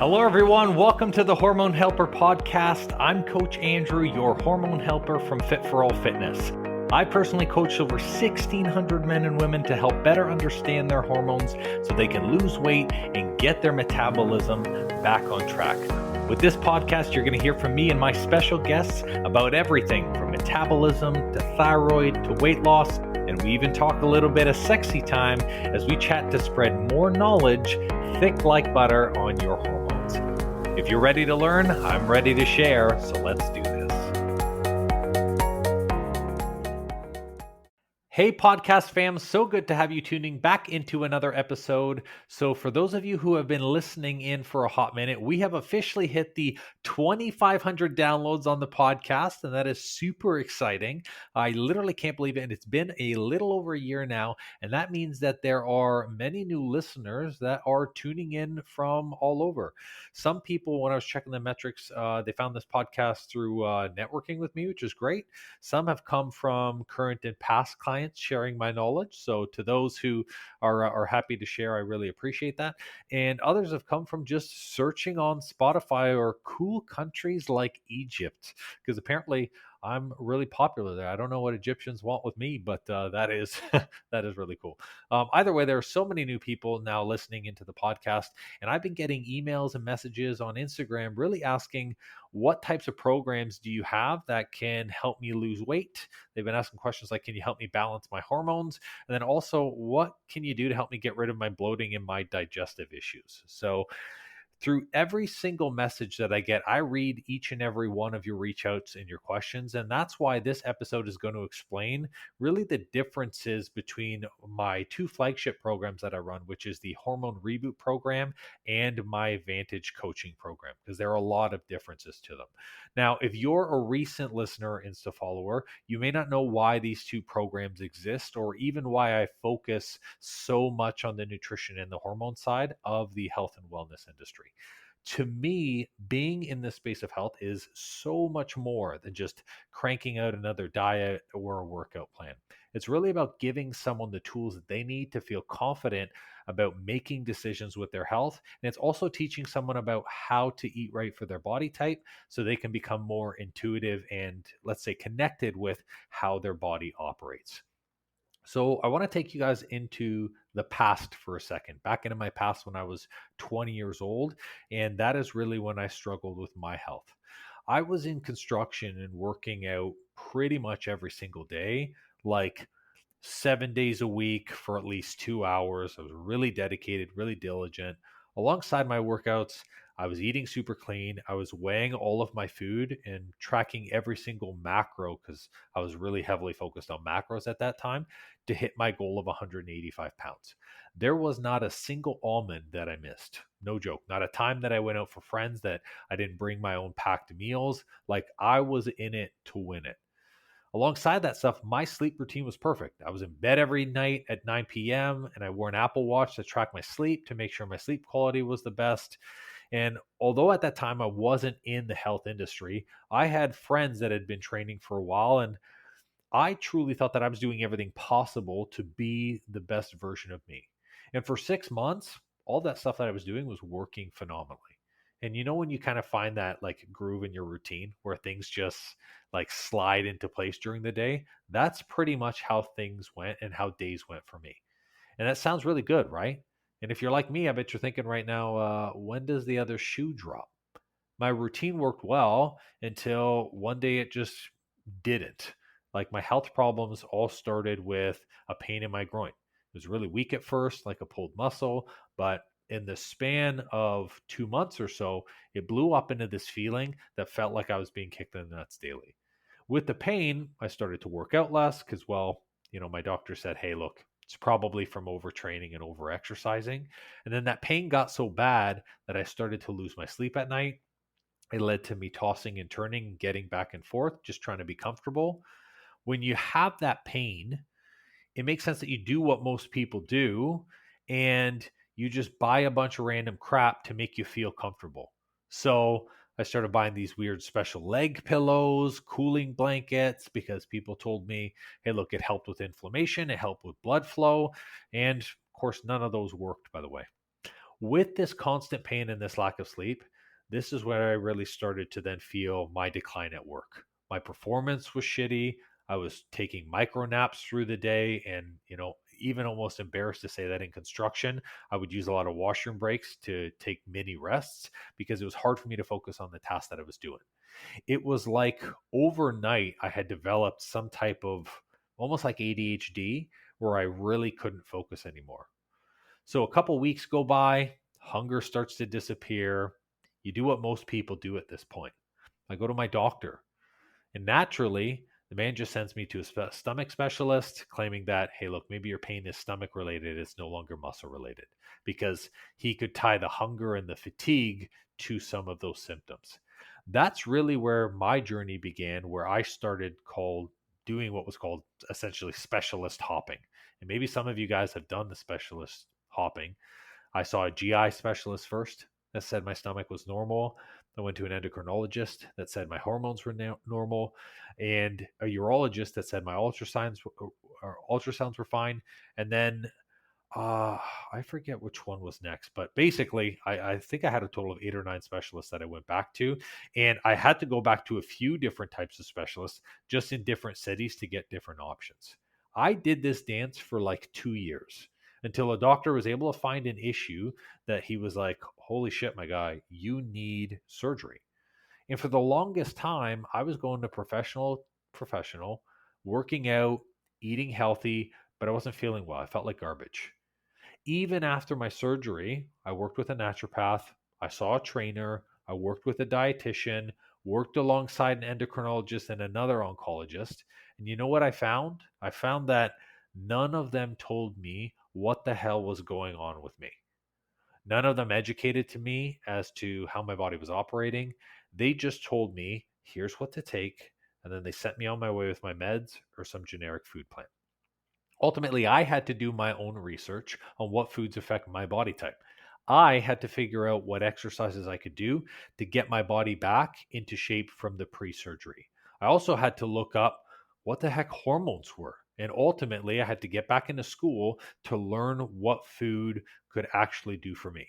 Hello, everyone. Welcome to the Hormone Helper podcast. I'm Coach Andrew, your hormone helper from Fit for All Fitness. I personally coach over 1,600 men and women to help better understand their hormones so they can lose weight and get their metabolism back on track. With this podcast, you're going to hear from me and my special guests about everything from metabolism to thyroid to weight loss. And we even talk a little bit of sexy time as we chat to spread more knowledge thick like butter on your hormones. If you're ready to learn, I'm ready to share, so let's do this. Hey podcast fam, so good to have you tuning back into another episode. So for those of you who have been listening in for a hot minute, we have officially hit the 2,500 downloads on the podcast, and that is super exciting. I literally can't believe it, and it's been a little over a year now, and that means that there are many new listeners that are tuning in from all over. Some people, when I was checking the metrics, they found this podcast through networking with me, which is great. Some have come from current and past clients sharing my knowledge. So to those who are happy to share, I really appreciate that. And others have come from just searching on Spotify or cool countries like Egypt, because apparently I'm really popular there. I don't know what Egyptians want with me, but that is that is really cool. Either way, there are so many new people now listening into the podcast, and I've been getting emails and messages on Instagram really asking, what types of programs do you have that can help me lose weight? They've been asking questions like, can you help me balance my hormones? And then also, what can you do to help me get rid of my bloating and my digestive issues? So through every single message that I get, I read each and every one of your reach outs and your questions. And that's why this episode is going to explain really the differences between my two flagship programs that I run, which is the Hormone Reboot Program and my Vantage coaching program, because there are a lot of differences to them. Now, if you're a recent listener, Insta follower, you may not know why these two programs exist or even why I focus so much on the nutrition and the hormone side of the health and wellness industry. To me, being in this space of health is so much more than just cranking out another diet or a workout plan. It's really about giving someone the tools that they need to feel confident about making decisions with their health. And it's also teaching someone about how to eat right for their body type so they can become more intuitive and, let's say, connected with how their body operates. So I want to take you guys into the past for a second, back into my past when I was 20 years old. And that is really when I struggled with my health. I was in construction and working out pretty much every single day, like 7 days a week for at least 2 hours. I was really dedicated, really diligent. Alongside my workouts, I was eating super clean. I was weighing all of my food and tracking every single macro because I was really heavily focused on macros at that time to hit my goal of 185 pounds. There was not a single almond that I missed. No joke. Not a time that I went out for friends that I didn't bring my own packed meals. Like, I was in it to win it. Alongside that stuff, my sleep routine was perfect. I was in bed every night at 9 p.m. and I wore an Apple Watch to track my sleep to make sure my sleep quality was the best. And although at that time I wasn't in the health industry, I had friends that had been training for a while, and I truly thought that I was doing everything possible to be the best version of me. And for 6 months, all that stuff that I was doing was working phenomenally. And you know, when you kind of find that like groove in your routine where things just like slide into place during the day, that's pretty much how things went and how days went for me. And that sounds really good, right? And if you're like me, I bet you're thinking right now, when does the other shoe drop? My routine worked well until one day it just didn't. Like, my health problems all started with a pain in my groin. It was really weak at first, like a pulled muscle, but in the span of 2 months or so, it blew up into this feeling that felt like I was being kicked in the nuts daily. With the pain, I started to work out less because, well, my doctor said, hey, look, it's probably from overtraining and overexercising. And then that pain got so bad that I started to lose my sleep at night. It led to me tossing and turning, getting back and forth, just trying to be comfortable. When you have that pain, it makes sense that you do what most people do and you just buy a bunch of random crap to make you feel comfortable. So I started buying these weird special leg pillows, cooling blankets, because people told me, hey, look, it helped with inflammation, it helped with blood flow. And of course, none of those worked, by the way. With this constant pain and this lack of sleep, this is where I really started to then feel my decline at work. My performance was shitty. I was taking micro naps through the day, and even almost embarrassed to say that in construction, I would use a lot of washroom breaks to take mini rests because it was hard for me to focus on the task that I was doing. It was like overnight I had developed some type of almost like ADHD where I really couldn't focus anymore. So a couple weeks go by, hunger starts to disappear. You do what most people do at this point. I go to my doctor, and naturally, the man just sends me to a stomach specialist, claiming that, hey, look, maybe your pain is stomach related. It's no longer muscle related, because he could tie the hunger and the fatigue to some of those symptoms. That's really where my journey began, where I started doing what was called essentially specialist hopping. And maybe some of you guys have done the specialist hopping. I saw a GI specialist first that said my stomach was normal. I went to an endocrinologist that said my hormones were normal, and a urologist that said my ultrasounds were fine. And then uh, I forget which one was next, but basically, I think I had a total of 8 or 9 specialists that I went back to. And I had to go back to a few different types of specialists just in different cities to get different options. I did this dance for like 2 years until a doctor was able to find an issue that he was like, holy shit, my guy, you need surgery. And for the longest time, I was going to professional, working out, eating healthy, but I wasn't feeling well. I felt like garbage. Even after my surgery, I worked with a naturopath, I saw a trainer, I worked with a dietitian, worked alongside an endocrinologist and another oncologist. And you know what I found? I found that none of them told me what the hell was going on with me. None of them educated to me as to how my body was operating. They just told me, here's what to take. And then they sent me on my way with my meds or some generic food plan. Ultimately, I had to do my own research on what foods affect my body type. I had to figure out what exercises I could do to get my body back into shape from the pre surgery. I also had to look up what the heck hormones were. And ultimately, I had to get back into school to learn what food could actually do for me.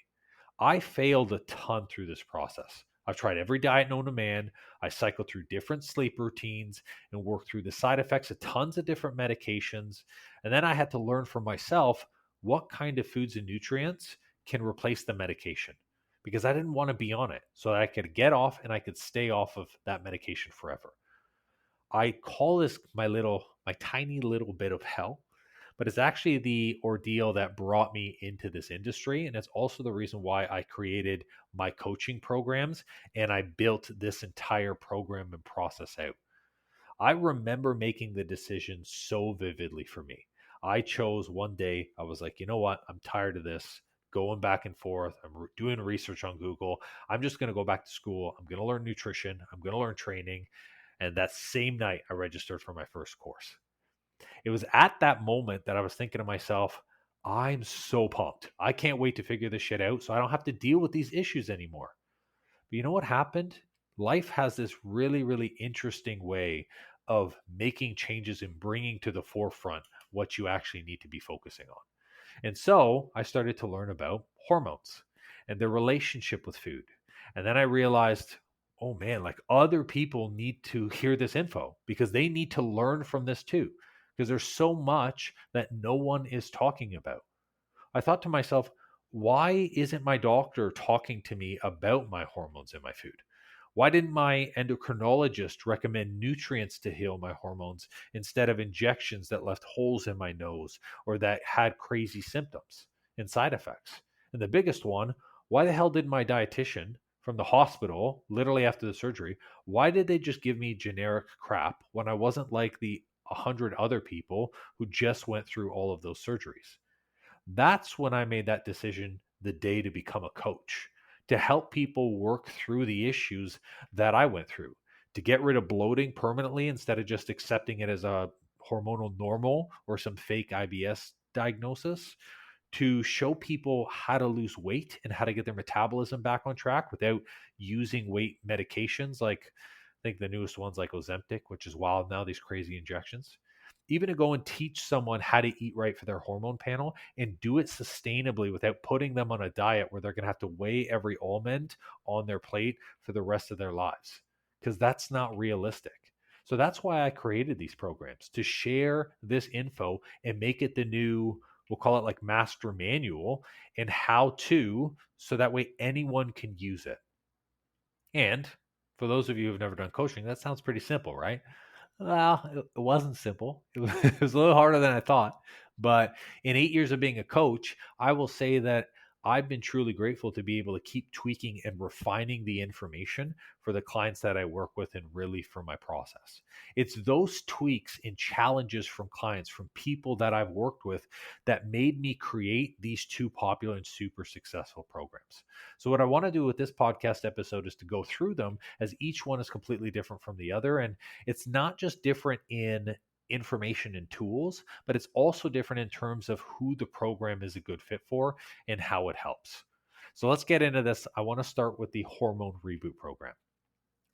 I failed a ton through this process. I've tried every diet known to man. I cycled through different sleep routines and worked through the side effects of tons of different medications. And then I had to learn for myself what kind of foods and nutrients can replace the medication because I didn't want to be on it so that I could get off and I could stay off of that medication forever. I call this my tiny little bit of hell, but it's actually the ordeal that brought me into this industry. And it's also the reason why I created my coaching programs and I built this entire program and process out. I remember making the decision so vividly for me. I chose one day, I was like, you know what? I'm tired of this going back and forth. I'm doing research on Google. I'm just going to go back to school. I'm going to learn nutrition. I'm going to learn training. And that same night, I registered for my first course. It was at that moment that I was thinking to myself, I'm so pumped. I can't wait to figure this shit out so I don't have to deal with these issues anymore. But you know what happened? Life has this really, really interesting way of making changes and bringing to the forefront what you actually need to be focusing on. And so I started to learn about hormones and their relationship with food. And then I realized, oh man, like other people need to hear this info because they need to learn from this too. Because there's so much that no one is talking about. I thought to myself, why isn't my doctor talking to me about my hormones in my food? Why didn't my endocrinologist recommend nutrients to heal my hormones instead of injections that left holes in my nose or that had crazy symptoms and side effects? And the biggest one, why the hell did my dietitian from the hospital, literally after the surgery, why did they just give me generic crap when I wasn't like the 100 other people who just went through all of those surgeries? That's when I made that decision the day to become a coach, to help people work through the issues that I went through, to get rid of bloating permanently instead of just accepting it as a hormonal normal or some fake IBS diagnosis, to show people how to lose weight and how to get their metabolism back on track without using weight medications like I think the newest ones like Ozempic, which is wild now, these crazy injections. even to go and teach someone how to eat right for their hormone panel and do it sustainably without putting them on a diet where they're going to have to weigh every almond on their plate for the rest of their lives, because that's not realistic. So that's why I created these programs, to share this info and make it the new, we'll call it like master manual, and how to, so that way anyone can use it. And for those of you who've never done coaching, that sounds pretty simple, right? Well, it wasn't simple. It was a little harder than I thought. But in 8 years of being a coach, I will say that I've been truly grateful to be able to keep tweaking and refining the information for the clients that I work with and really for my process. It's those tweaks and challenges from clients, from people that I've worked with, that made me create these two popular and super successful programs. So, what I want to do with this podcast episode is to go through them, as each one is completely different from the other. And it's not just different in information and tools, but it's also different in terms of who the program is a good fit for and how it helps. So let's get into this. I want to start with the Hormone Reboot Program.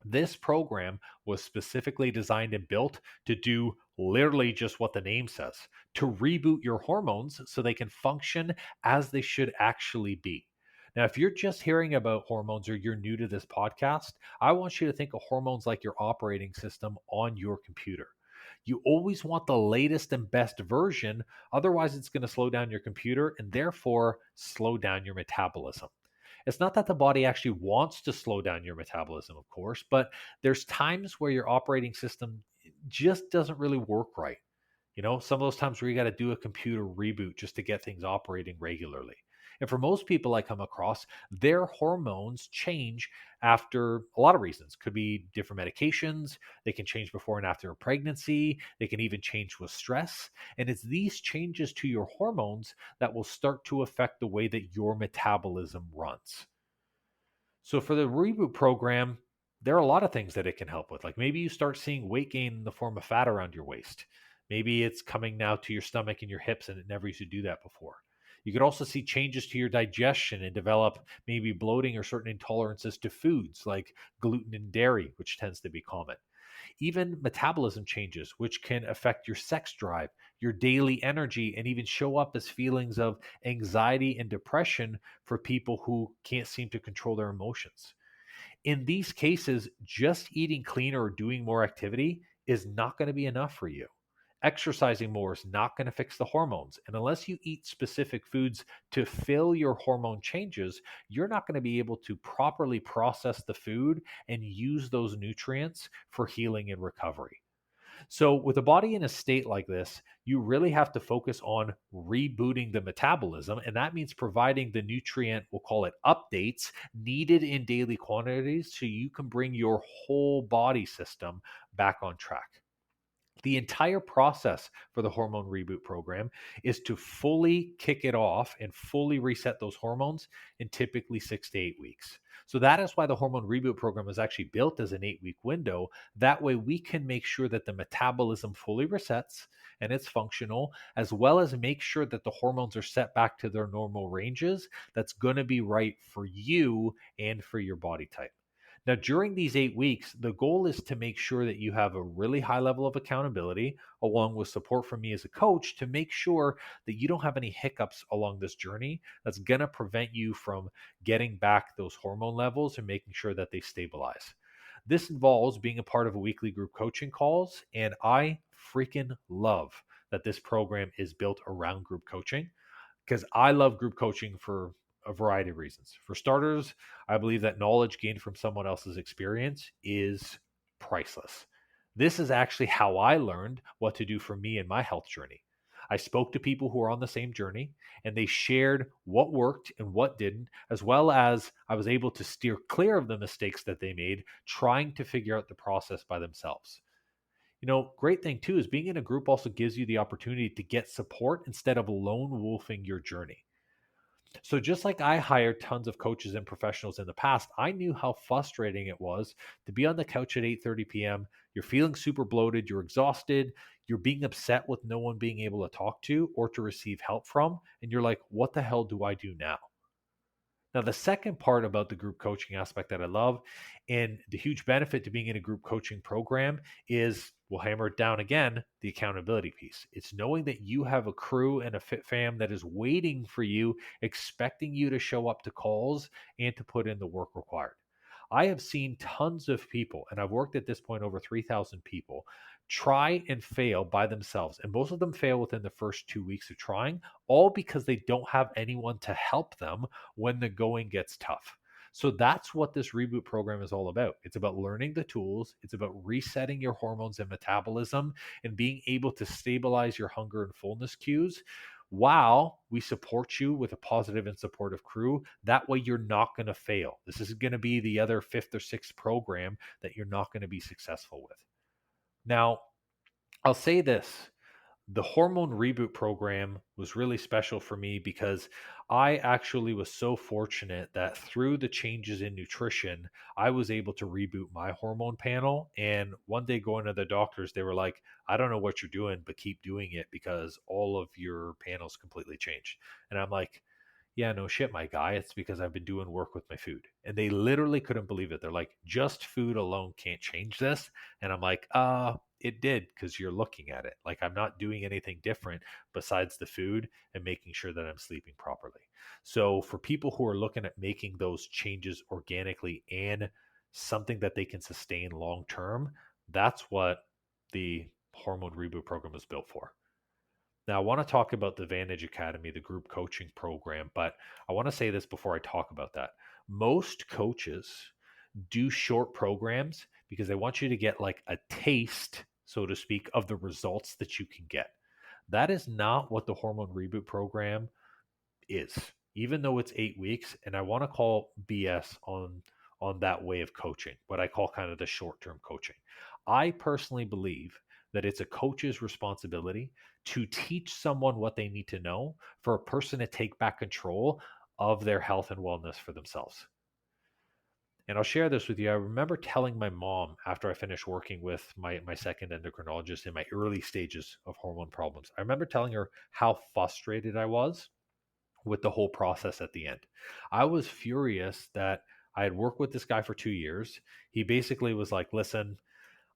This program was specifically designed and built to do literally just what the name says, to reboot your hormones so they can function as they should actually be. Now, if you're just hearing about hormones or you're new to this podcast, I want you to think of hormones like your operating system on your computer. You always want the latest and best version, otherwise, it's going to slow down your computer and therefore slow down your metabolism. It's not that the body actually wants to slow down your metabolism, of course, but there's times where your operating system just doesn't really work right. You know, some of those times where you got to do a computer reboot just to get things operating regularly. And for most people I come across, their hormones change after a lot of reasons. Could be different medications. They can change before and after a pregnancy. They can even change with stress. And it's these changes to your hormones that will start to affect the way that your metabolism runs. So for the reboot program, there are a lot of things that it can help with. Like maybe you start seeing weight gain in the form of fat around your waist. Maybe it's coming now to your stomach and your hips, and it never used to do that before. You could also see changes to your digestion and develop maybe bloating or certain intolerances to foods like gluten and dairy, which tends to be common. Even metabolism changes, which can affect your sex drive, your daily energy, and even show up as feelings of anxiety and depression for people who can't seem to control their emotions. In these cases, just eating cleaner or doing more activity is not going to be enough for you. Exercising more is not going to fix the hormones. And unless you eat specific foods to fill your hormone changes, you're not going to be able to properly process the food and use those nutrients for healing and recovery. So, with a body in a state like this, you really have to focus on rebooting the metabolism. And that means providing the nutrient, we'll call it updates, needed in daily quantities so you can bring your whole body system back on track. The entire process for the Hormone Reboot Program is to fully kick it off and fully reset those hormones in typically 6 to 8 weeks. So that is why the Hormone Reboot Program is actually built as an 8 week window. That way we can make sure that the metabolism fully resets and it's functional, as well as make sure that the hormones are set back to their normal ranges. That's going to be right for you and for your body type. Now, during these 8 weeks, the goal is to make sure that you have a really high level of accountability, along with support from me as a coach, to make sure that you don't have any hiccups along this journey that's going to prevent you from getting back those hormone levels and making sure that they stabilize. This involves being a part of a weekly group coaching calls, and I freaking love that this program is built around group coaching, because I love group coaching for a variety of reasons. For starters, I believe that knowledge gained from someone else's experience is priceless. This is actually how I learned what to do for me in my health journey. I spoke to people who are on the same journey, and they shared what worked and what didn't, as well as I was able to steer clear of the mistakes that they made trying to figure out the process by themselves. You know, great thing too is being in a group also gives you the opportunity to get support instead of lone wolfing your journey. So just like I hired tons of coaches and professionals in the past, I knew how frustrating it was to be on the couch at 8:30 p.m. You're feeling super bloated, you're exhausted, you're being upset with no one being able to talk to or to receive help from, and you're like, what the hell do I do now? Now, the second part about the group coaching aspect that I love and the huge benefit to being in a group coaching program is we'll hammer it down again, the accountability piece. It's knowing that you have a crew and a fit fam that is waiting for you, expecting you to show up to calls and to put in the work required. I have seen tons of people, and I've worked at this point over 3,000 people, try and fail by themselves. And most of them fail within the first 2 weeks of trying, all because they don't have anyone to help them when the going gets tough. So that's what this reboot program is all about. It's about learning the tools, it's about resetting your hormones and metabolism, and being able to stabilize your hunger and fullness cues while we support you with a positive and supportive crew. That way, you're not going to fail. This is going to be the other fifth or sixth program that you're not going to be successful with. Now, I'll say this: the Hormone Reboot Program was really special for me because I actually was so fortunate that through the changes in nutrition, I was able to reboot my hormone panel. And one day going to the doctors, they were like, I don't know what you're doing, but keep doing it because all of your panels completely changed. And I'm like, yeah, no shit, my guy. It's because I've been doing work with my food. And they literally couldn't believe it. They're like, just food alone can't change this. And I'm like, it did because you're looking at it. Like, I'm not doing anything different besides the food and making sure that I'm sleeping properly. So, for people who are looking at making those changes organically and something that they can sustain long term, that's what the Hormone Reboot Program was built for. Now, I want to talk about the Vantage Academy, the group coaching program, but I want to say this before I talk about that. Most coaches do short programs because they want you to get like a taste, so to speak, of the results that you can get. That is not what the Hormone Reboot Program is, even though it's 8 weeks. And I want to call BS on that way of coaching, what I call kind of the short-term coaching. I personally believe that it's a coach's responsibility to teach someone what they need to know for a person to take back control of their health and wellness for themselves. And I'll share this with you. I remember telling my mom after I finished working with my second endocrinologist in my early stages of hormone problems. I remember telling her how frustrated I was with the whole process at the end. I was furious that I had worked with this guy for 2 years. He basically was like, listen,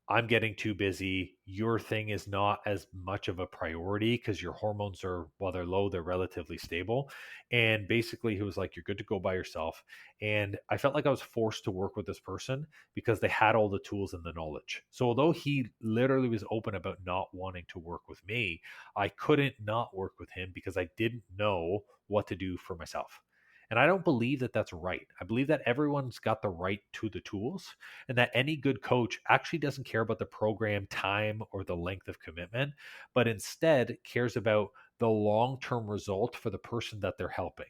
I'm getting too busy. Your thing is not as much of a priority because your hormones are, while they're low, they're relatively stable. And basically, he was like, you're good to go by yourself. And I felt like I was forced to work with this person because they had all the tools and the knowledge. So, although he literally was open about not wanting to work with me, I couldn't not work with him because I didn't know what to do for myself. And I don't believe that that's right. I believe that everyone's got the right to the tools and that any good coach actually doesn't care about the program time or the length of commitment, but instead cares about the long term result for the person that they're helping.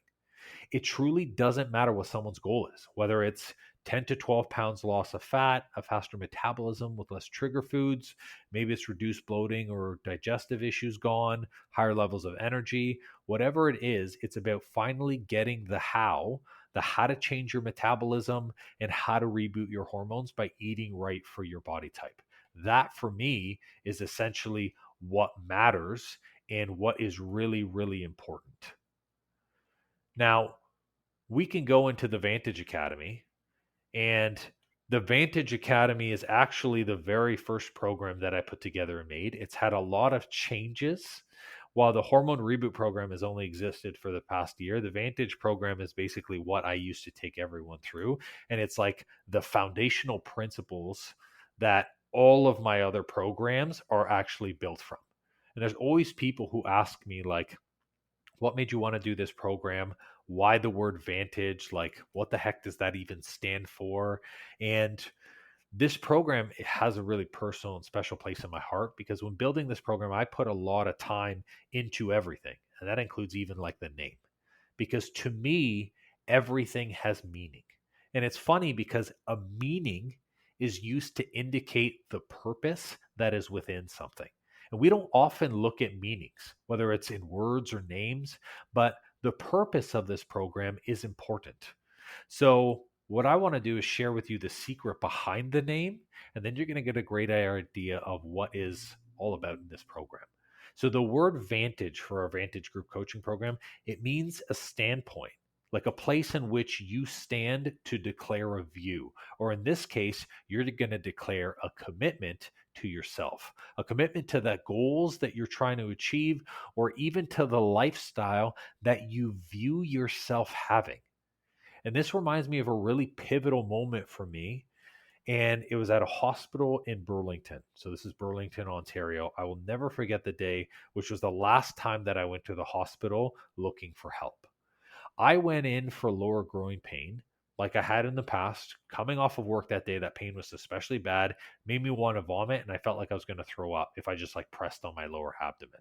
It truly doesn't matter what someone's goal is, whether it's 10 to 12 pounds loss of fat, a faster metabolism with less trigger foods, maybe it's reduced bloating or digestive issues gone, higher levels of energy, whatever it is, it's about finally getting the how to change your metabolism and how to reboot your hormones by eating right for your body type. That for me is essentially what matters and what is really, really important. Now, we can go into the Vantage Academy, and the Vantage Academy is actually the very first program that I put together and made. It's had a lot of changes. While the Hormone Reboot Program has only existed for the past year, the Vantage program is basically what I used to take everyone through. And it's like the foundational principles that all of my other programs are actually built from. And there's always people who ask me, like, what made you want to do this program? Why the word Vantage? Like, what the heck does that even stand for? And this program, it has a really personal and special place in my heart because when building this program, I put a lot of time into everything. And that includes even like the name. Because to me, everything has meaning. And it's funny because a meaning is used to indicate the purpose that is within something. And we don't often look at meanings, whether it's in words or names, but the purpose of this program is important. So, what I want to do is share with you the secret behind the name, and then you're going to get a great idea of what is all about in this program. So, the word Vantage for our Vantage group coaching program, it means a standpoint. like a place in which you stand to declare a view. Or in this case, you're going to declare a commitment to yourself, a commitment to the goals that you're trying to achieve, or even to the lifestyle that you view yourself having. And this reminds me of a really pivotal moment for me. And it was at a hospital in Burlington. So this is Burlington, Ontario. I will never forget the day, which was the last time that I went to the hospital looking for help. I went in for lower growing pain, like I had in the past. Coming off of work that day, that pain was especially bad, made me want to vomit, and I felt like I was going to throw up if I just like pressed on my lower abdomen.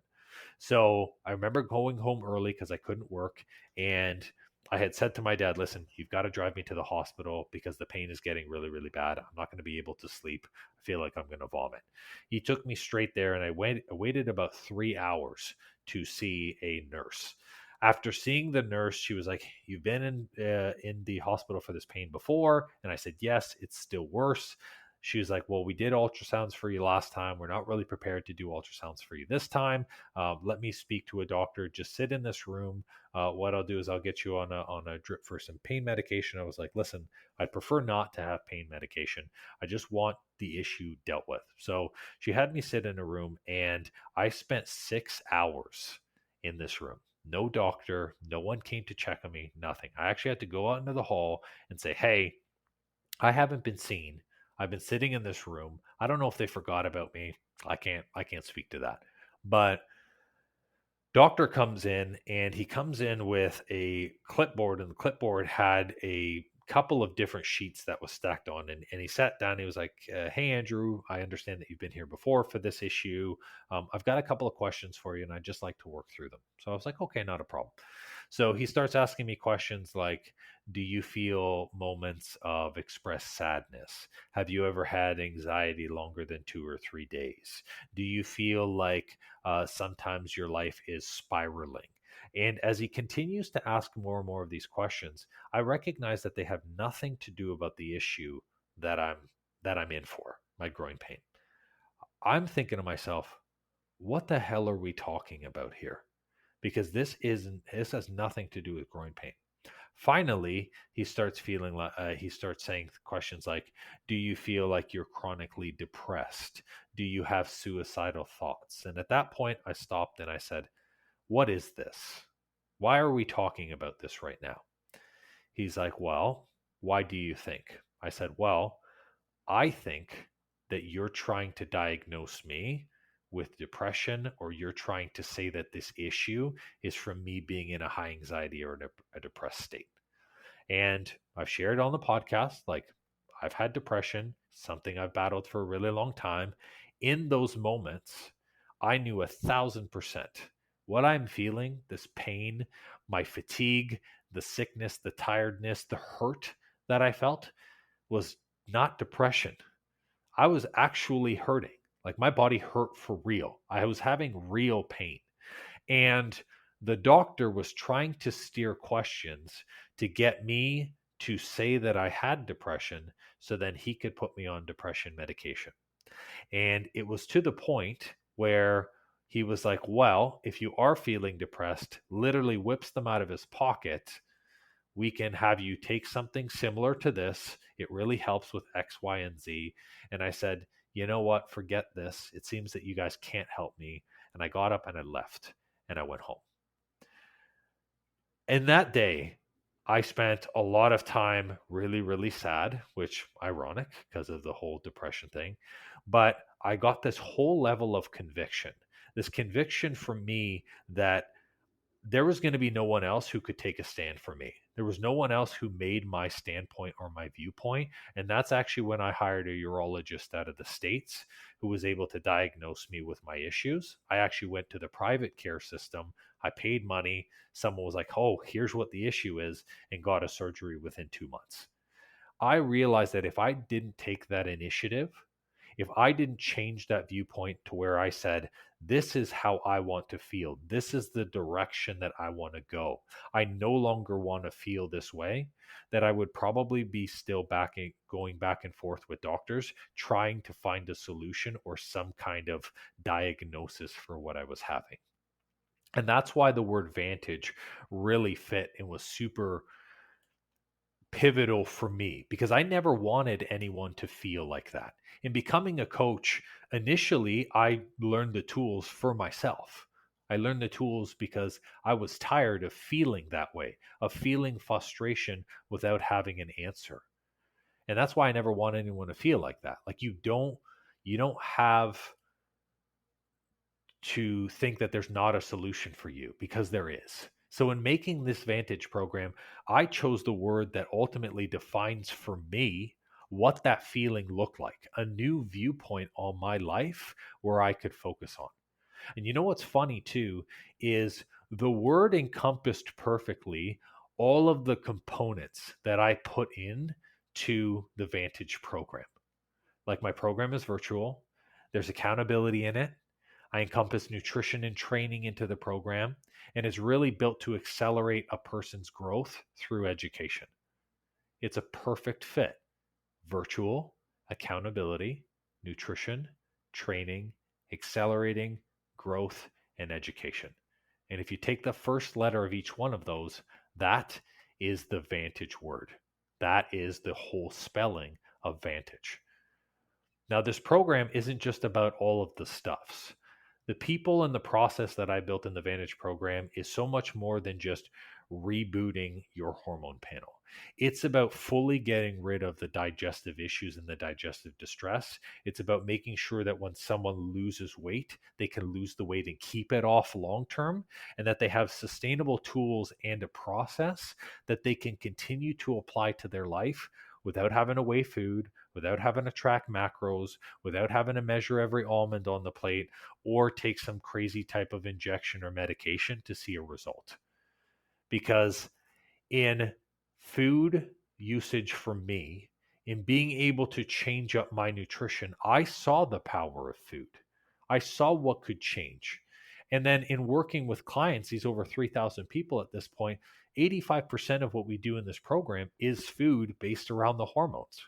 So I remember going home early because I couldn't work, and I had said to my dad, "Listen, you've got to drive me to the hospital because the pain is getting really, really bad. I'm not going to be able to sleep. I feel like I'm going to vomit." He took me straight there, and I waited about 3 hours to see a nurse. After seeing the nurse, she was like, "You've been in the hospital for this pain before?" And I said, "Yes, it's still worse." She was like, "Well, we did ultrasounds for you last time. We're not really prepared to do ultrasounds for you this time. Let me speak to a doctor. Just sit in this room. What I'll do is I'll get you on a drip for some pain medication." I was like, "Listen, I'd prefer not to have pain medication. I just want the issue dealt with." So she had me sit in a room, and I spent 6 hours in this room. No doctor, no one came to check on me, nothing. I actually had to go out into the hall and say, "Hey, I haven't been seen. I've been sitting in this room. I don't know if they forgot about me. I can't speak to that." But doctor comes in, and he comes in with a clipboard, and the clipboard had a couple of different sheets that was stacked on, and he sat down. He was like, "Hey, Andrew, I understand that you've been here before for this issue. I've got a couple of questions for you, and I'd just like to work through them." So I was like, "Okay, not a problem." So he starts asking me questions like, "Do you feel moments of expressed sadness? Have you ever had anxiety longer than 2 or 3 days? Do you feel like sometimes your life is spiraling?" And as he continues to ask more and more of these questions, I recognize that they have nothing to do about the issue that I'm in for, my groin pain. I'm thinking to myself, what the hell are we talking about here? Because this has nothing to do with groin pain. Finally, he starts feeling like he starts saying questions like, "Do you feel like you're chronically depressed? Do you have suicidal thoughts?" And at that point, I stopped and I said, "What is this? Why are we talking about this right now?" He's like, "Well, why do you think?" I said, "Well, I think that you're trying to diagnose me with depression, or you're trying to say that this issue is from me being in a high anxiety or a depressed state." And I've shared on the podcast, like, I've had depression, something I've battled for a really long time. In those moments, I knew 1,000% what I'm feeling, this pain, my fatigue, the sickness, the tiredness, the hurt that I felt was not depression. I was actually hurting. Like my body hurt for real. I was having real pain. And the doctor was trying to steer questions to get me to say that I had depression so then he could put me on depression medication. And it was to the point where he was like, "Well, if you are feeling depressed," literally whips them out of his pocket, "we can have you take something similar to this. It really helps with X, Y, and Z." And I said, "You know what? Forget this. It seems that you guys can't help me." And I got up and I left and I went home. And that day, I spent a lot of time really, really sad, which ironic because of the whole depression thing. But I got this whole level of conviction, this conviction from me that there was going to be no one else who could take a stand for me. There was no one else who made my standpoint or my viewpoint. And that's actually when I hired a urologist out of the States who was able to diagnose me with my issues. I actually went to the private care system. I paid money. Someone was like, "Oh, here's what the issue is," and got a surgery within 2 months. I realized that if I didn't take that initiative, if I didn't change that viewpoint to where I said, "This is how I want to feel, this is the direction that I want to go, I no longer want to feel this way," that I would probably be still going back and forth with doctors, trying to find a solution or some kind of diagnosis for what I was having. And that's why the word vantage really fit and was super. pivotal for me because I never wanted anyone to feel like that. In becoming a coach, initially I learned the tools for myself. I learned the tools because I was tired of feeling that way, of feeling frustration without having an answer. And that's why I never want anyone to feel like that. Like you don't have to think that there's not a solution for you because there is. So, in making this Vantage program, I chose the word that ultimately defines for me what that feeling looked like, a new viewpoint on my life where I could focus on. And you know what's funny too is the word encompassed perfectly all of the components that I put in to the Vantage program. Like my program is virtual, there's accountability in it. I encompass nutrition and training into the program, and it's really built to accelerate a person's growth through education. It's a perfect fit. Virtual, accountability, nutrition, training, accelerating growth, and education. And if you take the first letter of each one of those, that is the Vantage word. That is the whole spelling of Vantage. Now, this program isn't just about all of the stuffs. The people and the process that I built in the Vantage program is so much more than just rebooting your hormone panel. It's about fully getting rid of the digestive issues and the digestive distress. It's about making sure that when someone loses weight, they can lose the weight and keep it off long term, and that they have sustainable tools and a process that they can continue to apply to their life without having to weigh food, without having to track macros, without having to measure every almond on the plate, or take some crazy type of injection or medication to see a result. Because in food usage for me, in being able to change up my nutrition, I saw the power of food. I saw what could change. And then in working with clients, these over 3,000 people at this point, 85% of what we do in this program is food based around the hormones.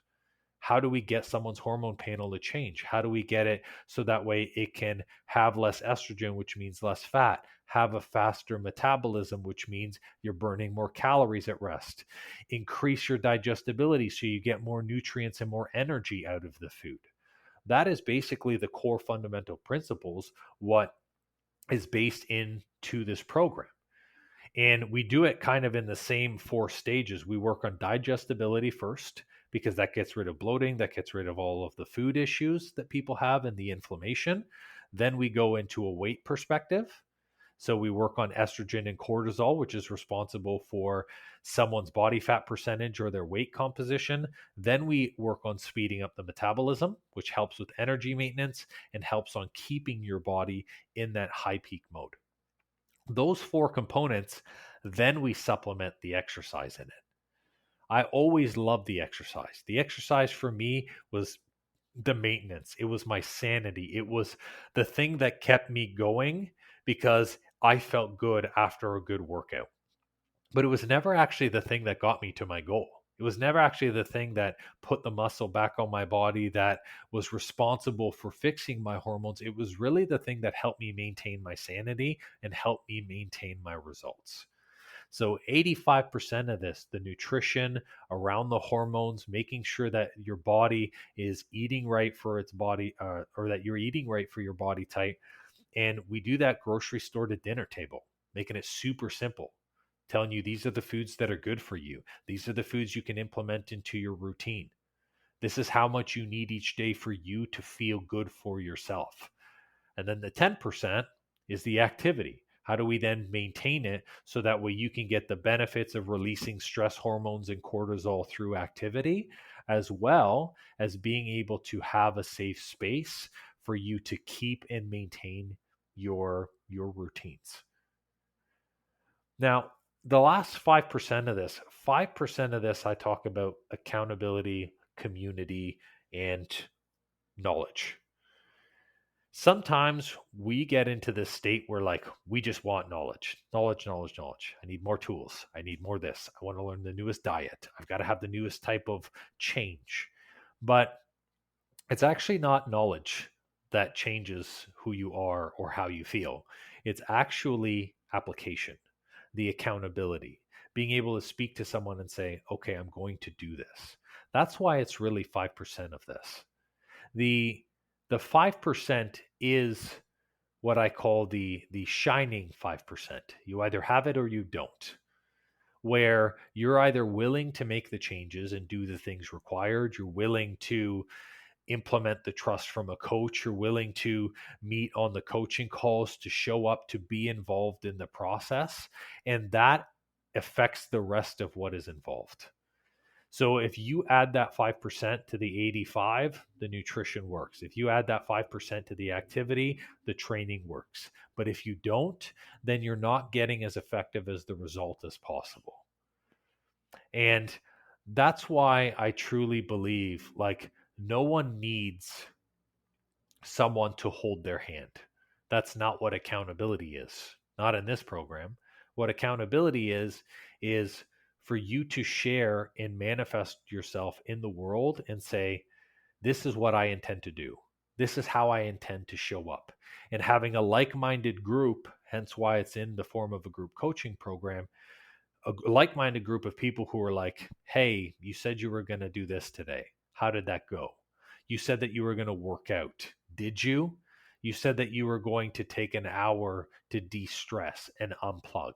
How do we get someone's hormone panel to change? How do we get it so that way it can have less estrogen, which means less fat, have a faster metabolism, which means you're burning more calories at rest, increase your digestibility so you get more nutrients and more energy out of the food? That is basically the core fundamental principles, what is based into this program. And we do it kind of in the same four stages. We work on digestibility first because that gets rid of bloating, that gets rid of all of the food issues that people have and the inflammation. Then we go into a weight perspective. So we work on estrogen and cortisol, which is responsible for someone's body fat percentage or their weight composition. Then we work on speeding up the metabolism, which helps with energy maintenance and helps on keeping your body in that high peak mode. Those four components, then we supplement the exercise in it. I always loved the exercise. The exercise for me was the maintenance, it was my sanity, it was the thing that kept me going because I felt good after a good workout. But it was never actually the thing that got me to my goal. It was never actually the thing that put the muscle back on my body, that was responsible for fixing my hormones. It was really the thing that helped me maintain my sanity and helped me maintain my results. So 85% of this, the nutrition around the hormones, making sure that your body is eating right for its body, or that you're eating right for your body type. And we do that grocery store to dinner table, making it super simple, telling you these are the foods that are good for you. These are the foods you can implement into your routine. This is how much you need each day for you to feel good for yourself. And then the 10% is the activity. How do we then maintain it so that way you can get the benefits of releasing stress hormones and cortisol through activity, as well as being able to have a safe space for you to keep and maintain your routines. Now, the last 5% of this I talk about accountability, community, and knowledge. Sometimes we get into this state where like we just want knowledge. I need more tools. I need more this. I want to learn the newest diet. I've got to have the newest type of change. But it's actually not knowledge that changes who you are or how you feel. It's actually application, the accountability, being able to speak to someone and say, okay, I'm going to do this. That's why it's really 5% of this. The 5% is what I call the shining 5%. You either have it or you don't, where you're either willing to make the changes and do the things required, you're willing to implement the trust from a coach, you're willing to meet on the coaching calls, to show up, to be involved in the process, and that affects the rest of what is involved. So if you add that 5% to the 85, the nutrition works. If you add that 5% to the activity, the training works. But if you don't, then you're not getting as effective as the result as possible. And that's why I truly believe like no one needs someone to hold their hand. That's not what accountability is. Not in this program. What accountability is for you to share and manifest yourself in the world and say, this is what I intend to do. This is how I intend to show up. And having a like-minded group, hence why it's in the form of a group coaching program, a like-minded group of people who are like, hey, you said you were going to do this today. How did that go? You said that you were going to work out. Did you? You said that you were going to take an hour to de-stress and unplug.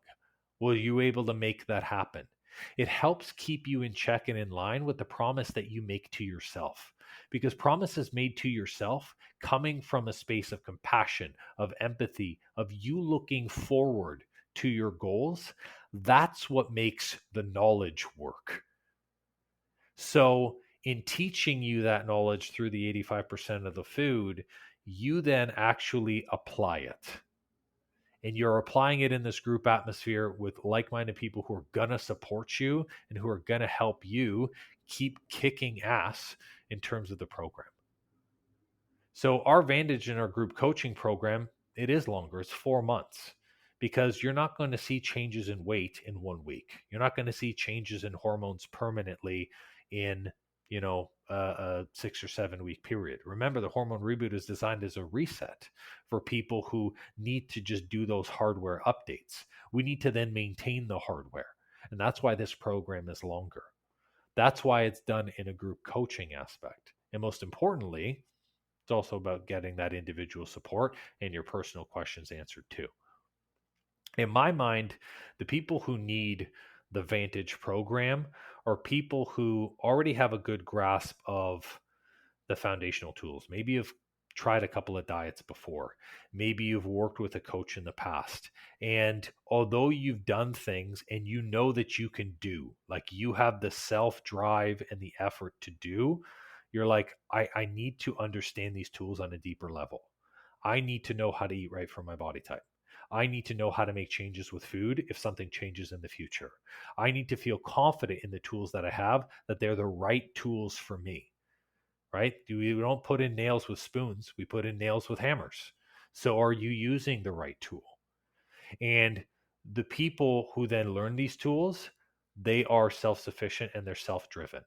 Were you able to make that happen? It helps keep you in check and in line with the promise that you make to yourself. Because promises made to yourself coming from a space of compassion, of empathy, of you looking forward to your goals, that's what makes the knowledge work. So, in teaching you that knowledge through the 85% of the food, you then actually apply it. And you're applying it in this group atmosphere with like minded people who are going to support you and who are going to help you keep kicking ass in terms of the program. So, our Vantage in our group coaching program, it is longer, it's 4 months. Because you're not going to see changes in weight in 1 week. You're not going to see changes in hormones permanently in, a 6 or 7 week period. Remember, the hormone reboot is designed as a reset for people who need to just do those hardware updates. We need to then maintain the hardware. And that's why this program is longer. That's why it's done in a group coaching aspect. And most importantly, it's also about getting that individual support and your personal questions answered too. In my mind, the people who need the Vantage program are people who already have a good grasp of the foundational tools. Maybe you've tried a couple of diets before. Maybe you've worked with a coach in the past. And although you've done things and you know that you can do, like you have the self drive and the effort to do, you're like, I need to understand these tools on a deeper level. I need to know how to eat right for my body type. I need to know how to make changes with food if something changes in the future. I need to feel confident in the tools that I have, that they're the right tools for me, right? We don't put in nails with spoons, we put in nails with hammers. So are you using the right tool? And the people who then learn these tools, they are self-sufficient and they're self-driven.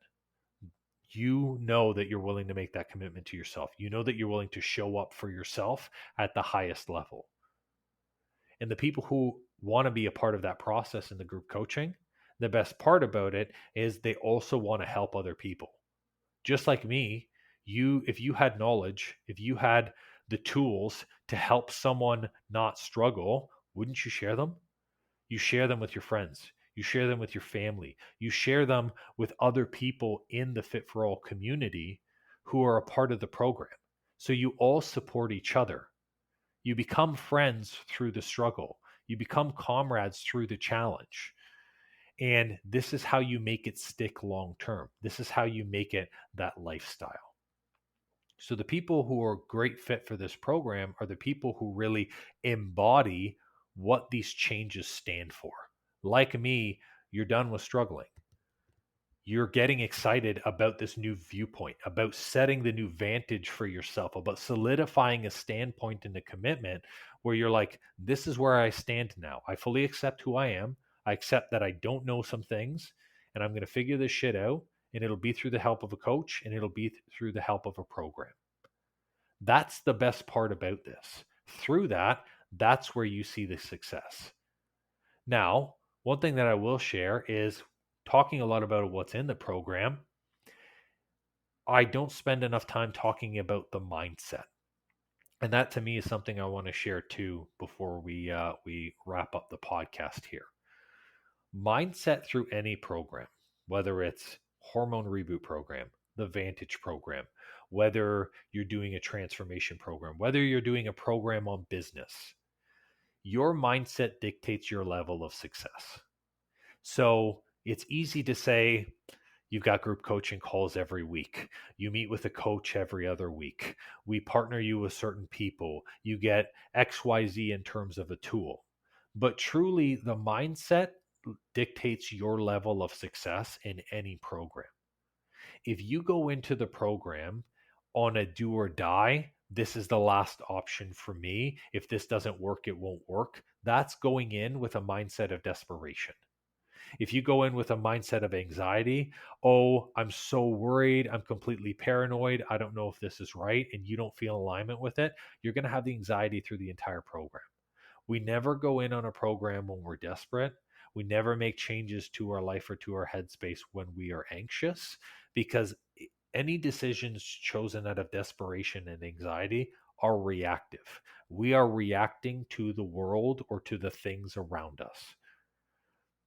You know that you're willing to make that commitment to yourself. You know that you're willing to show up for yourself at the highest level. And the people who want to be a part of that process in the group coaching, the best part about it is they also want to help other people. Just like me, if you had knowledge, if you had the tools to help someone not struggle, wouldn't you share them? You share them with your friends. You share them with your family. You share them with other people in the Fit for All community who are a part of the program. So you all support each other. You become friends through the struggle. You become comrades through the challenge. And this is how you make it stick long term. This is how you make it that lifestyle. So the people who are great fit for this program are the people who really embody what these changes stand for. Like me, you're done with struggling. You're getting excited about this new viewpoint, about setting the new vantage for yourself, about solidifying a standpoint and a commitment where you're like, this is where I stand now. I fully accept who I am. I accept that I don't know some things, and I'm going to figure this shit out, and it'll be through the help of a coach, and it'll be through the help of a program. That's the best part about this. Through that, that's where you see the success. Now, One thing that I will share is talking a lot about what's in the program. I don't spend enough time talking about the mindset. And that to me is something I want to share too before we wrap up the podcast here. Mindset through any program, whether it's Hormone Reboot Program, the Vantage Program, whether you're doing a transformation program, whether you're doing a program on business, your mindset dictates your level of success. So it's easy to say, you've got group coaching calls every week. You meet with a coach every other week. We partner you with certain people. You get XYZ in terms of a tool. But truly, the mindset dictates your level of success in any program. If you go into the program on a do or die, this is the last option for me. If this doesn't work, it won't work. That's going in with a mindset of desperation. If you go in with a mindset of anxiety, oh, I'm so worried, I'm completely paranoid, I don't know if this is right, and you don't feel alignment with it, you're going to have the anxiety through the entire program. We never go in on a program when we're desperate. We never make changes to our life or to our headspace when we are anxious, because any decisions chosen out of desperation and anxiety are reactive. We are reacting to the world or to the things around us.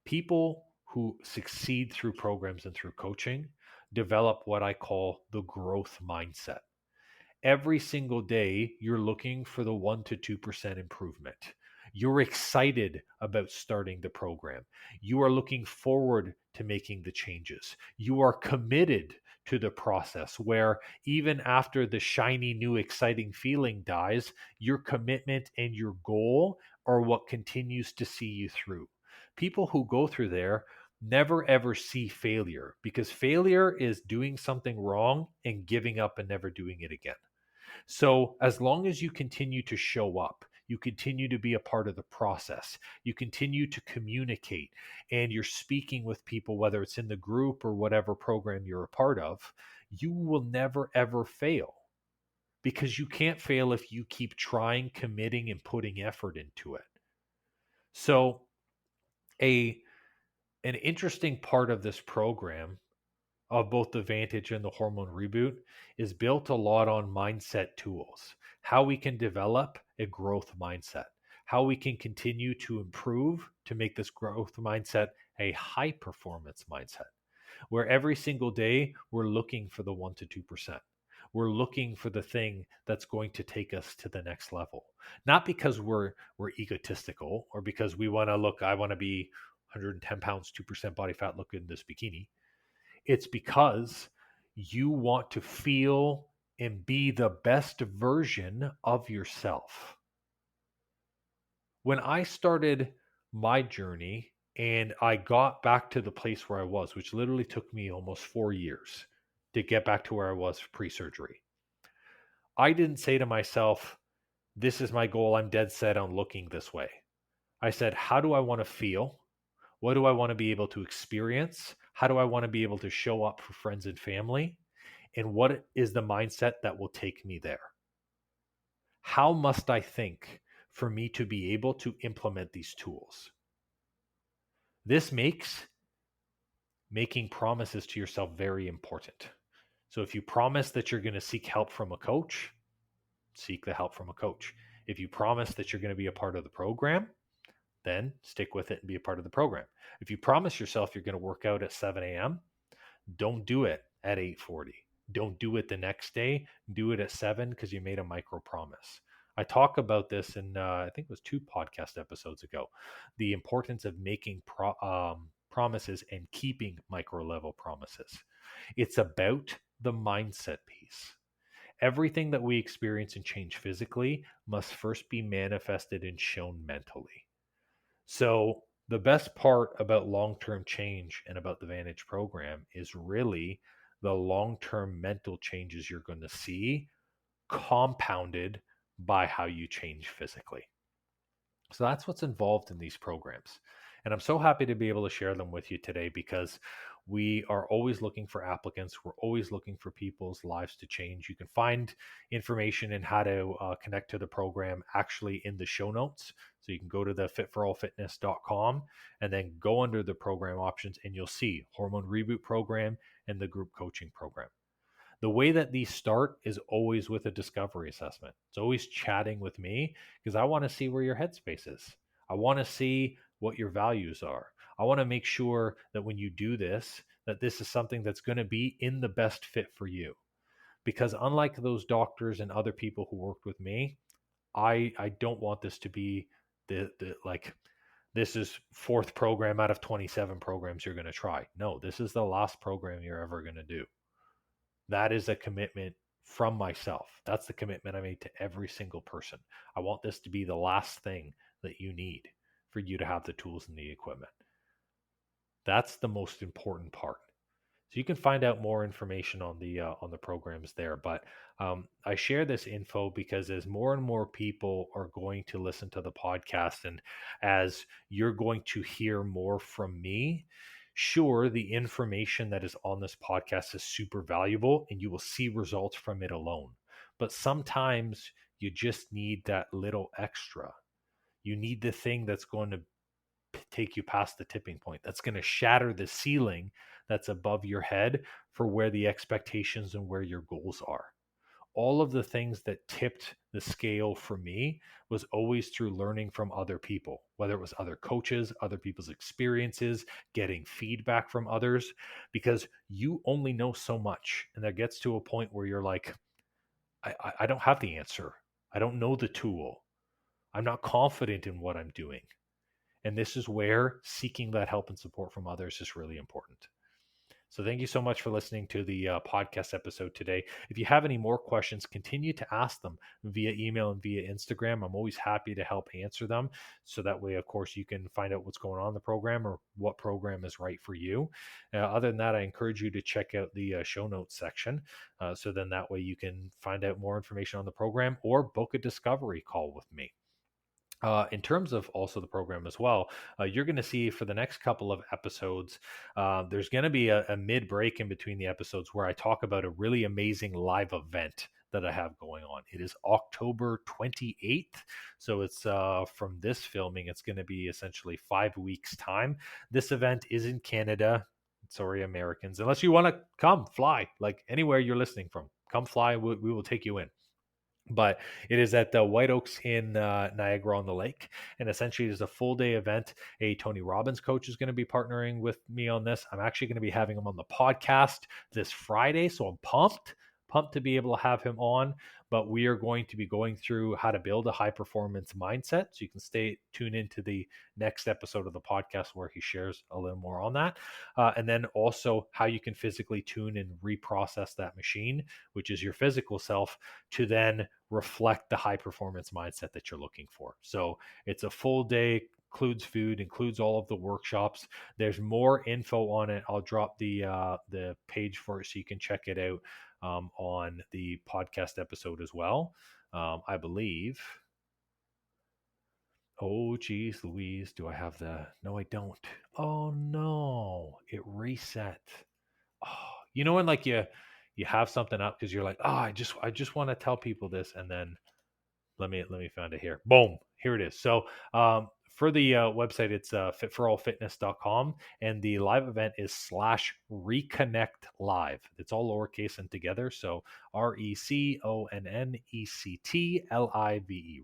People who succeed through programs and through coaching develop what I call the growth mindset. Every single day, you're looking for the 1% to 2% improvement. You're excited about starting the program. You are looking forward to making the changes. You are committed to the process where even after the shiny, new, exciting feeling dies, your commitment and your goal are what continues to see you through. People who go through there never ever see failure, because failure is doing something wrong and giving up and never doing it again. So, as long as you continue to show up, you continue to be a part of the process, you continue to communicate, and you're speaking with people, whether it's in the group or whatever program you're a part of, you will never ever fail, because you can't fail if you keep trying, committing, and putting effort into it. So, a an interesting part of this program, of both the Vantage and the Hormone Reboot, is built a lot on mindset tools, how we can develop a growth mindset, how we can continue to improve to make this growth mindset a high performance mindset, where every single day we're looking for the 1% to 2%. We're looking for the thing that's going to take us to the next level. Not because we're egotistical or because we want to look, I want to be 110 pounds, 2% body fat, look in this bikini. It's because you want to feel and be the best version of yourself. When I started my journey and I got back to the place where I was, which literally took me almost 4 years to get back to where I was pre surgery, I didn't say to myself, this is my goal, I'm dead set on looking this way. I said, how do I want to feel? What do I want to be able to experience? How do I want to be able to show up for friends and family? And what is the mindset that will take me there? How must I think for me to be able to implement these tools? This makes making promises to yourself very important. So if you promise that you're going to seek help from a coach, seek the help from a coach. If you promise that you're going to be a part of the program, then stick with it and be a part of the program. If you promise yourself you're going to work out at 7 a.m., don't do it at 8:40. Don't do it the next day. Do it at 7 because you made a micro promise. I talk about this in, I think it was 2 podcast episodes ago, the importance of making promises and keeping micro level promises. It's about the mindset piece. Everything that we experience and change physically must first be manifested and shown mentally. So the best part about long-term change and about the Vantage program is really the long-term mental changes you're going to see compounded by how you change physically. So that's what's involved in these programs. And I'm so happy to be able to share them with you today, because We are always looking for applicants. We're always looking for people's lives to change. You can find information in how to connect to the program actually in the show notes. So you can go to the fitforallfitness.com and then go under the program options, and you'll see Hormone Reboot Program and the group coaching program. The way that these start is always with a discovery assessment. It's always chatting with me because I want to see where your headspace is. I want to see what your values are. I want to make sure that when you do this, that this is something that's going to be in the best fit for you. Because unlike those doctors and other people who worked with me, I don't want this to be the like this is fourth program out of 27 programs you're going to try. No, this is the last program you're ever going to do. That is a commitment from myself. That's the commitment I made to every single person. I want this to be the last thing that you need for you to have the tools and the equipment. That's the most important part. So you can find out more information on the programs there. But I share this info because as more and more people are going to listen to the podcast, and as you're going to hear more from me, sure, the information that is on this podcast is super valuable and you will see results from it alone. But sometimes you just need that little extra. You need the thing that's going to take you past the tipping point, that's going to shatter the ceiling that's above your head for where the expectations and where your goals are. All of the things that tipped the scale for me was always through learning from other people, whether it was other coaches, other people's experiences, getting feedback from others, because you only know so much. And that gets to a point where you're like, I don't have the answer. I don't know the tool. I'm not confident in what I'm doing. And this is where seeking that help and support from others is really important. So thank you so much for listening to the podcast episode today. If you have any more questions, continue to ask them via email and via Instagram. I'm always happy to help answer them. So that way, of course, you can find out what's going on in the program or what program is right for you. Other than that, I encourage you to check out the show notes section. So then that way you can find out more information on the program or book a discovery call with me. In terms of also the program as well, you're going to see for the next couple of episodes, there's going to be a mid break in between the episodes where I talk about a really amazing live event that I have going on. It is October 28th. So it's from this filming, it's going to be essentially 5 weeks' time. This event is in Canada. Sorry, Americans. Unless you want to come fly, like anywhere you're listening from, come fly. We will take you in. But it is at the White Oaks in Niagara on the Lake. And essentially, it is a full day event. A Tony Robbins coach is going to be partnering with me on this. I'm actually going to be having him on the podcast this Friday. So I'm pumped to be able to have him on. But we are going to be going through how to build a high performance mindset. So you can tune into the next episode of the podcast where he shares a little more on that. And then also how you can physically tune and reprocess that machine, which is your physical self, to then reflect the high performance mindset that you're looking for. So it's a full day, includes food, includes all of the workshops. There's more info on it. I'll drop the page for it so you can check it out on the podcast episode as well. I believe. Oh, geez, Louise, do I have the? No, I don't. Oh no, it reset. Oh, you know when like you have something up because you're like, oh, I just want to tell people this, and then let me find it here. Boom, here it is. So for the website, it's fitforallfitness.com, and the live event is /reconnect live. It's all lowercase and together. So RECONNECTLIVE,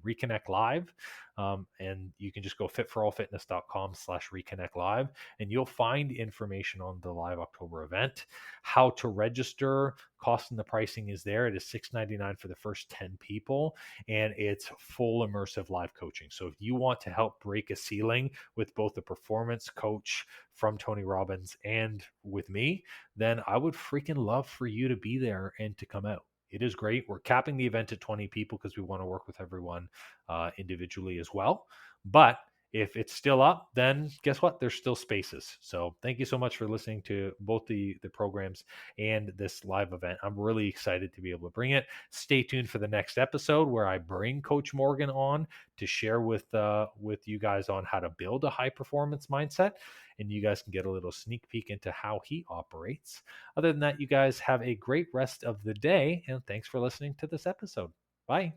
reconnect live. And you can just go fitforallfitness.com /reconnect live, and you'll find information on the live October event, how to register. Cost and the pricing is there. It is $6.99 for the first 10 people, and it's full immersive live coaching. So if you want to help break a ceiling with both the performance coach from Tony Robbins and with me, then I would freaking love for you to be there and to come out. It is great. We're capping the event at 20 people because we want to work with everyone individually as well. But If it's still up, then guess what? There's still spaces. So thank you so much for listening to both the programs and this live event. I'm really excited to be able to bring it. Stay tuned for the next episode where I bring Coach Morgan on to share with you guys on how to build a high performance mindset, and you guys can get a little sneak peek into how he operates. Other than that, you guys have a great rest of the day, and thanks for listening to this episode. Bye.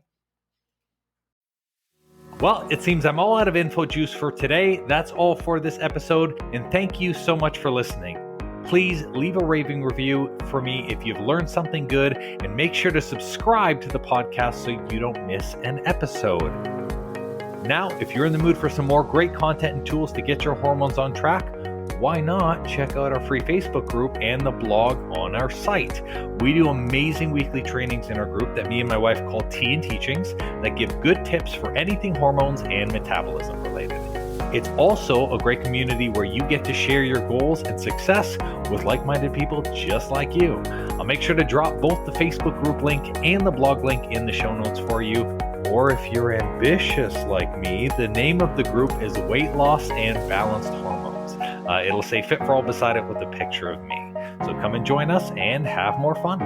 Well, it seems I'm all out of info juice for today. That's all for this episode, and thank you so much for listening. Please leave a raving review for me if you've learned something good, and make sure to subscribe to the podcast so you don't miss an episode. Now, if you're in the mood for some more great content and tools to get your hormones on track, why not check out our free Facebook group and the blog on our site? We do amazing weekly trainings in our group that me and my wife call Tea and Teachings that give good tips for anything hormones and metabolism related. It's also a great community where you get to share your goals and success with like-minded people just like you. I'll make sure to drop both the Facebook group link and the blog link in the show notes for you. Or if you're ambitious like me, the name of the group is Weight Loss and Balanced Hormones. It'll say Fit for All beside it with a picture of me. So come and join us and have more fun.